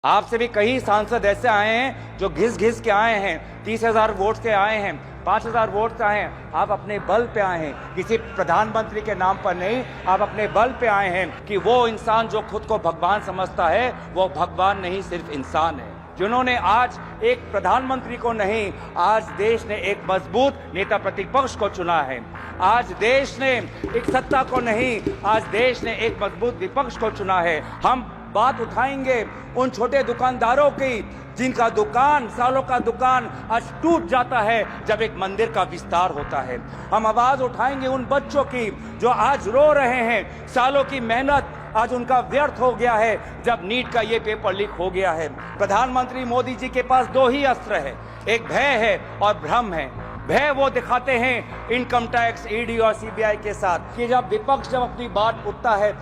आपसे भी कई सांसद ऐसे आए हैं जो घिस घिस के आए हैं, 30,000 वोट से आए हैं, 5,000 वोट से आए हैं। आप अपने बल पे आए हैं, किसी प्रधानमंत्री के नाम पर नहीं। आप अपने बल पे आए हैं कि वो इंसान जो खुद को भगवान समझता है वो भगवान नहीं, सिर्फ इंसान है। जिन्होंने आज एक प्रधानमंत्री को नहीं, आज देश ने एक मजबूत नेता प्रतिपक्ष को चुना है। आज देश ने एक सत्ता को नहीं, आज देश ने एक मजबूत विपक्ष को चुना है। हम बात उठाएंगे उन छोटे दुकानदारों की जिनका दुकान, सालों का दुकान आज टूट जाता है जब एक मंदिर का विस्तार होता है। हम आवाज उठाएंगे उन बच्चों की जो आज रो रहे हैं, सालों की मेहनत आज उनका व्यर्थ हो गया है जब नीट का ये पेपर लीक हो गया है। प्रधानमंत्री मोदी जी के पास दो ही अस्त्र है, एक भय है और भ्रम है। भय वो दिखाते हैं इनकम टैक्स, ईडी और सीबीआई के साथ कि जब विपक्ष जब अपनी बात उठता है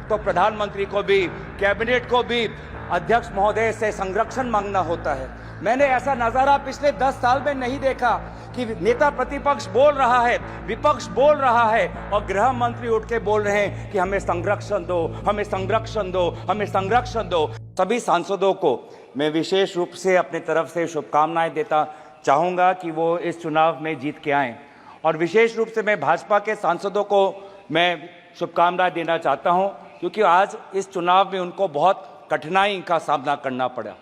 तो प्रधानमंत्री को भी, कैबिनेट को भी अध्यक्ष महोदय से संरक्षण मांगना होता है। मैंने ऐसा नजारा पिछले 10 साल में नहीं देखा कि नेता प्रतिपक्ष बोल रहा है, विपक्ष बोल रहा है और गृह मंत्री उठ के बोल रहे हैं कि हमें संरक्षण दो, हमें संरक्षण दो, हमें संरक्षण दो। सभी सांसदों को मैं विशेष रूप से अपनी तरफ से शुभकामनाएं देता चाहूंगा कि वो इस चुनाव में जीत के आएं। और विशेष रूप से मैं भाजपा के सांसदों को मैं शुभकामनाएं देना चाहता हूं क्योंकि आज इस चुनाव में उनको बहुत कठिनाई का सामना करना पड़ा।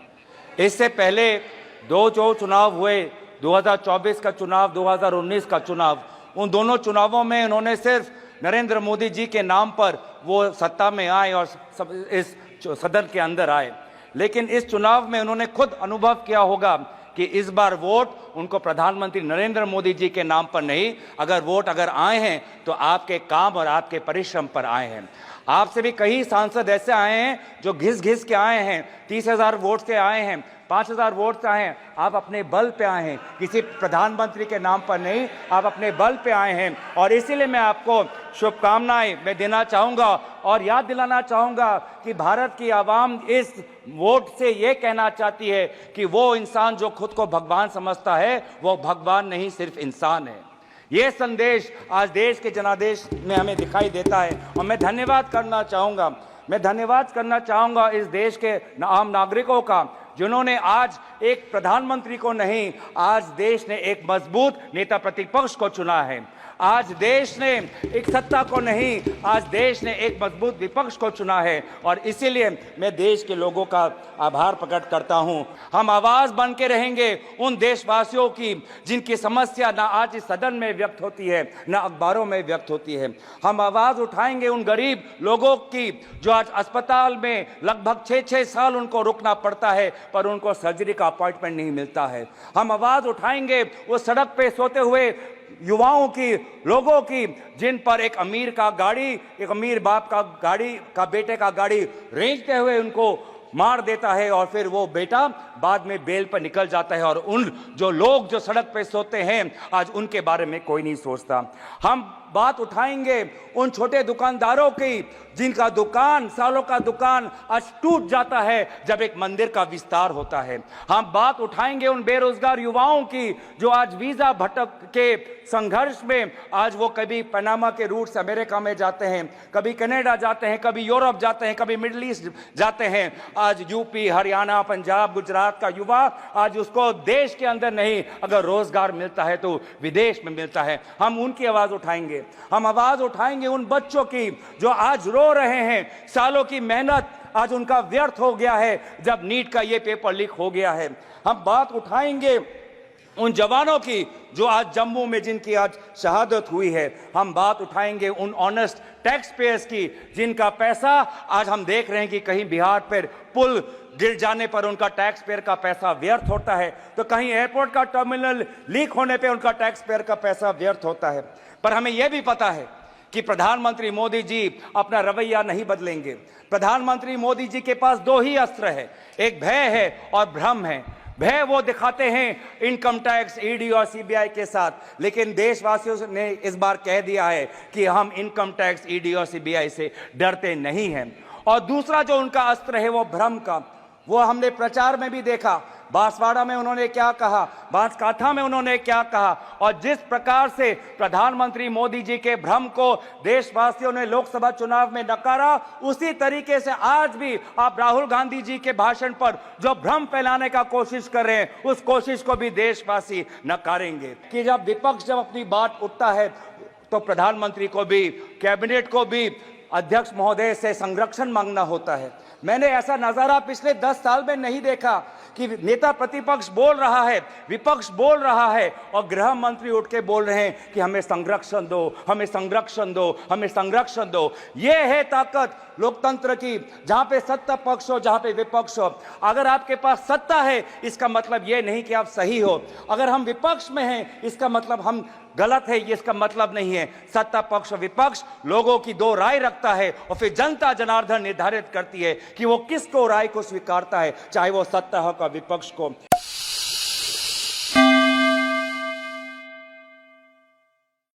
इससे पहले दो जो चुनाव हुए, 2024 का चुनाव, 2019 का चुनाव, उन दोनों चुनावों में उन्होंने सिर्फ नरेंद्र मोदी जी के नाम पर वो सत्ता में आए और इस सदन के अंदर आए। लेकिन इस चुनाव में उन्होंने खुद अनुभव किया होगा कि इस बार वोट उनको प्रधानमंत्री नरेंद्र मोदी जी के नाम पर नहीं, अगर वोट अगर आए हैं तो आपके काम और आपके परिश्रम पर आए हैं। आपसे भी कई सांसद ऐसे आए हैं जो घिस घिस के आए हैं, 30,000 वोट से आए हैं, 5,000 वोट से आए हैं। आप अपने बल पे आए हैं, किसी प्रधानमंत्री के नाम पर नहीं, आप अपने बल पे आए हैं। और इसीलिए मैं आपको शुभकामनाएं मैं देना चाहूँगा और याद दिलाना चाहूँगा कि भारत की आवाम इस वोट से ये कहना चाहती है कि वो इंसान जो खुद को भगवान समझता है वो भगवान नहीं, सिर्फ इंसान है। ये संदेश आज देश के जनादेश में हमें दिखाई देता है और मैं धन्यवाद करना चाहूँगा इस देश के आम नागरिकों का जिन्होंने आज एक प्रधानमंत्री को नहीं, आज देश ने एक मजबूत नेता प्रतिपक्ष को चुना है। आज देश ने एक सत्ता को नहीं, आज देश ने एक मजबूत विपक्ष को चुना है और इसीलिए मैं देश के लोगों का आभार प्रकट करता हूं। हम आवाज बन के रहेंगे उन देशवासियों की जिनकी समस्या ना आज इस सदन में व्यक्त होती है, ना अखबारों में व्यक्त होती है। हम आवाज उठाएंगे उन गरीब लोगों की जो आज अस्पताल में लगभग 6-6 साल उनको रुकना पड़ता है पर उनको सर्जरी का अपॉइंटमेंट नहीं मिलता है। हम आवाज उठाएंगे वो सड़क पे सोते हुए युवाओं की, लोगों की जिन पर एक अमीर का गाड़ी, एक अमीर बाप का गाड़ी का बेटे का गाड़ी रेंगते हुए उनको मार देता है और फिर वो बेटा बाद में बेल पर निकल जाता है और उन जो लोग जो सड़क पे सोते हैं आज उनके बारे में कोई नहीं सोचता। हम बात उठाएंगे उन छोटे दुकानदारों की जिनका दुकान, सालों का दुकान आज टूट जाता है जब एक मंदिर का विस्तार होता है। हम बात उठाएंगे उन बेरोजगार युवाओं की जो आज वीजा भटक के संघर्ष में आज वो कभी पनामा के रूट से अमेरिका में जाते हैं, कभी कनाडा जाते हैं, कभी यूरोप जाते हैं, कभी मिडिल ईस्ट जाते हैं। आज यूपी, हरियाणा, पंजाब, गुजरात का युवा आज उसको देश के अंदर नहीं, अगर रोजगार मिलता है तो विदेश में मिलता है। हम उनकी आवाज उठाएंगे। हम आवाज उठाएंगे उन बच्चों की जो आज रो रहे हैं, सालों की मेहनत आज उनका व्यर्थ हो गया है जब नीट का ये पेपर लीक हो गया है। हम बात उठाएंगे उन जवानों की जो आज जम्मू में जिनकी आज शहादत हुई है। हम बात उठाएंगे उन ऑनेस्ट टैक्स पेयर्स की जिनका पैसा आज हम देख रहे हैं कि कहीं बिहार पर पुल गिर जाने पर उनका टैक्स पेयर का पैसा व्यर्थ होता है, तो कहीं एयरपोर्ट का टर्मिनल लीक होने पर उनका टैक्स पेयर का पैसा व्यर्थ होता है। पर हमें यह भी पता है कि प्रधानमंत्री मोदी जी अपना रवैया नहीं बदलेंगे। प्रधानमंत्री मोदी जी के पास दो ही अस्त्र है, एक भय है और भ्रम है। भय वो दिखाते हैं इनकम टैक्स, ईडी और सीबीआई के साथ, लेकिन देशवासियों ने इस बार कह दिया है कि हम इनकम टैक्स, ईडी और सीबीआई से डरते नहीं हैं। और दूसरा जो उनका अस्त्र है वो भ्रम का। वो हमने प्रचार में भी देखा बांसवाड़ा में उन्होंने क्या कहा, बांसकाठा में उन्होंने क्या कहा, और जिस प्रकार से प्रधानमंत्री मोदी जी के भ्रम को देशवासियों ने लोकसभा चुनाव में नकारा, उसी तरीके से आज भी आप राहुल गांधी जी के भाषण पर जो भ्रम फैलाने का कोशिश कर रहे हैं, उस कोशिश को भी देशवासी नकारेंगे। कि जब विपक्ष जब अपनी बात उठता है तो प्रधानमंत्री को भी, कैबिनेट को भी अध्यक्ष महोदय से संरक्षण मांगना होता है। मैंने ऐसा नजारा पिछले 10 साल में नहीं देखा कि नेता प्रतिपक्ष बोल रहा है, विपक्ष बोल रहा है और गृह मंत्री उठ के बोल रहे हैं कि हमें संरक्षण दो, हमें संरक्षण दो, हमें संरक्षण दो। ये है ताकत लोकतंत्र की, जहां पे सत्ता पक्ष हो, जहां पे विपक्ष हो। अगर आपके पास सत्ता है, इसका मतलब ये नहीं कि आप सही हो। अगर हम विपक्ष में हैं, इसका मतलब हम गलत है, ये इसका मतलब नहीं है। सत्ता पक्ष और विपक्ष लोगों की दो राय रखता है और फिर जनता जनार्दन निर्धारित करती है कि वो किसको राय को स्वीकारता है, चाहे वो सत्ता हो का विपक्ष को।